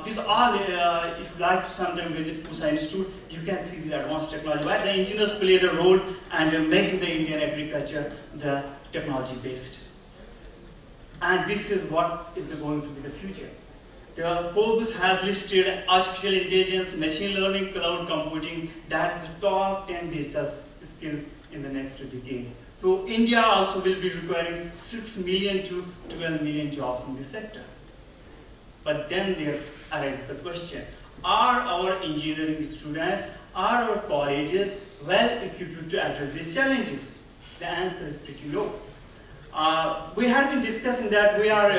These all, if you like to sometime visit Pusa Institute, you can see the advanced technology, where the engineers play the role and making the Indian agriculture the technology based. And this is what is going to be the future. The Forbes has listed artificial intelligence, machine learning, cloud computing, that's the top 10 digital skills in the next decade. So India also will be requiring 6 million to 12 million jobs in this sector. But then there arises the question, are our engineering students, are our colleges well equipped to address these challenges? The answer is pretty low. We have been discussing that we are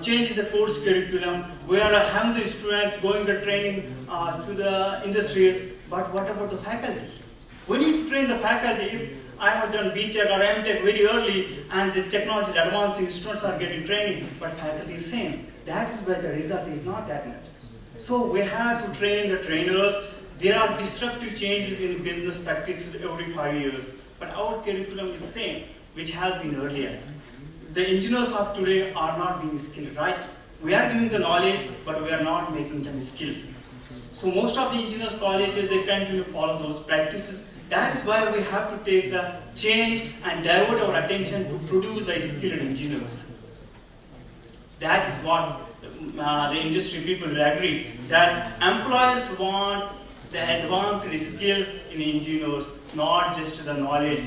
changing the course curriculum, we are having the students going the training to the industries, but what about the faculty? We need to train the faculty. If I have done BTech or MTech very early and the technology is advancing, students are getting training, but faculty is same. That is why the result is not that much. So we have to train the trainers. There are disruptive changes in business practices every 5 years, but our curriculum is same, which has been earlier. The engineers of today are not being skilled, right? We are giving the knowledge, but we are not making them skilled. So most of the engineers colleges, they continue to follow those practices. That is why we have to take the change and divert our attention to produce the skilled engineers. That is what the industry people will agree, that employers want the advanced skills in engineers, not just the knowledge.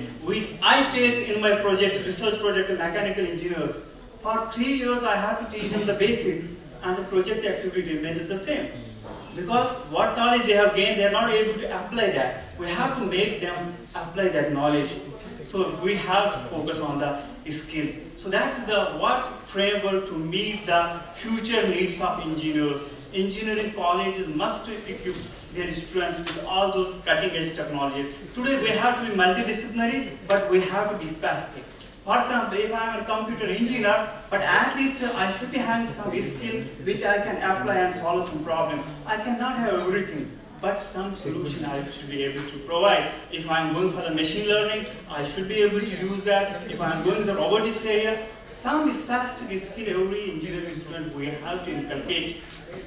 I take in my project, research project, mechanical engineers. For 3 years, I have to teach them the basics, and the project activity remains the same. Because what knowledge they have gained, they are not able to apply that. We have to make them apply that knowledge. So we have to focus on the skills. So that's the what framework to meet the future needs of engineers. Engineering colleges must equip their students with all those cutting-edge technologies. Today we have to be multidisciplinary, but we have to be specific. For example, if I am a computer engineer, but at least I should be having some skill which I can apply and solve some problem. I cannot have everything, but some solution I should be able to provide. If I am going for the machine learning, I should be able to use that. If I am going to the robotics area, some specific skill every engineering student we have to inculcate.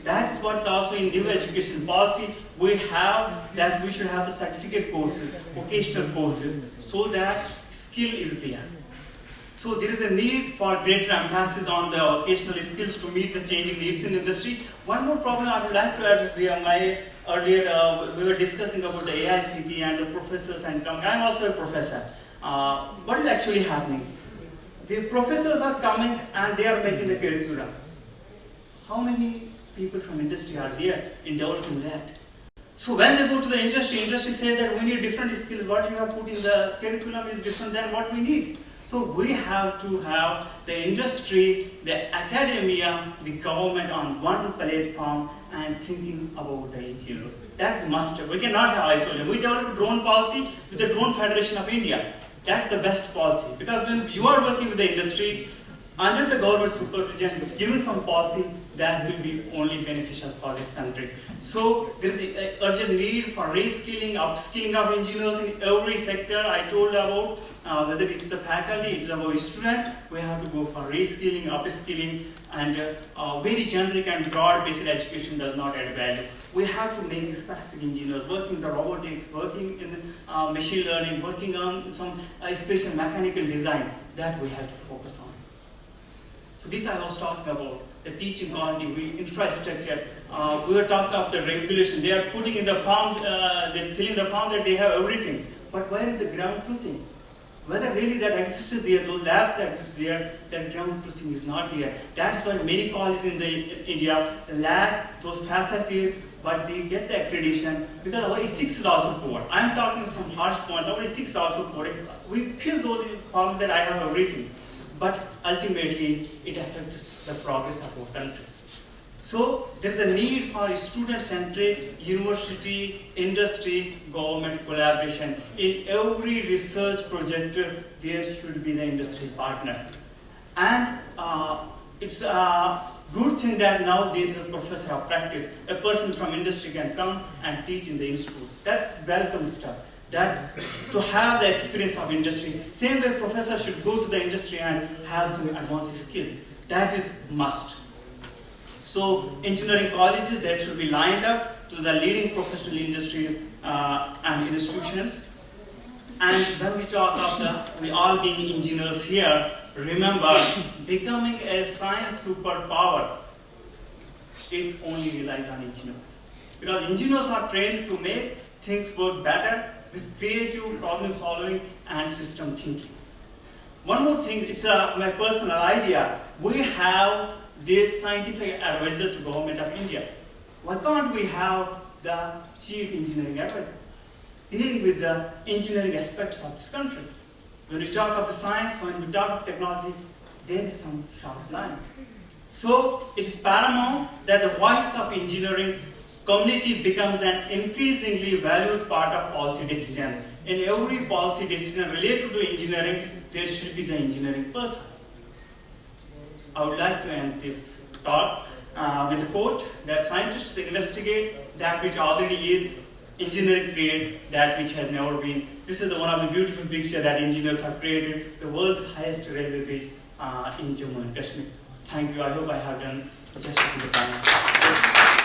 That's what's also in new education policy. We have that we should have the certificate courses, vocational courses, so that skill is there. So there is a need for greater emphasis on the vocational skills to meet the changing needs in industry. One more problem I would like to address there. Earlier we were discussing about the AICTE and the professors and I'm also a professor. What is actually happening? The professors are coming and they are making the curriculum. How many people from industry are there in developing that? So when they go to the industry says that we need different skills. What you have put in the curriculum is different than what we need. So we have to have the industry, the academia, the government on one platform and thinking about the engineers. That's the must. We cannot have isolation. We developed a drone policy with the Drone Federation of India. That's the best policy. Because when you are working with the industry, under the government supervision, given some policy that will be only beneficial for this country. So there is an urgent need for reskilling, upskilling of engineers in every sector. I told about whether it's the faculty, it's about students, we have to go for reskilling, upskilling, and very generic and broad-based education does not add value. We have to make specific engineers working in the robotics, working in machine learning, working on some special mechanical design that we have to focus on. So this I was talking about, the teaching quality, infrastructure. We were talking about the regulation. They are putting in the form, they're filling the form that they have everything. But where is the ground truthing? Whether really that exists there, those labs that exist there, that ground truthing is not there. That's why many colleges in India lack those facilities, but they get the accreditation because our ethics is also poor. I'm talking some harsh points, our ethics is also poor. We feel those forms that I have everything, but ultimately it affects the progress of our country. So there is a need for a student-centric university, industry, government collaboration. In every research project, there should be the industry partner. And it's a good thing that now there is a professor of practice. A person from industry can come and teach in the institute. That's welcome stuff. That to have the experience of industry. Same way professor should go to the industry and have some advanced skill. That is must. So engineering colleges that should be lined up to the leading professional industry and institutions. And when we talk of we all being engineers here, remember becoming a science superpower, it only relies on engineers. Because engineers are trained to make things work better with creative problem solving and system thinking. One more thing, it's my personal idea. We have the scientific advisor to government of India. Why can't we have the chief engineering advisor dealing with the engineering aspects of this country? When we talk of the science, when we talk of technology, there is some sharp line. So it is paramount that the voice of engineering community becomes an increasingly valued part of policy decision. In every policy decision related to engineering, there should be the engineering person. I would like to end this talk with a quote that scientists investigate that which already is, engineering create that which has never been. This is one of the beautiful pictures that engineers have created, the world's highest railway bridge in Jammu and Kashmir. Thank you. I hope I have done justice to the time.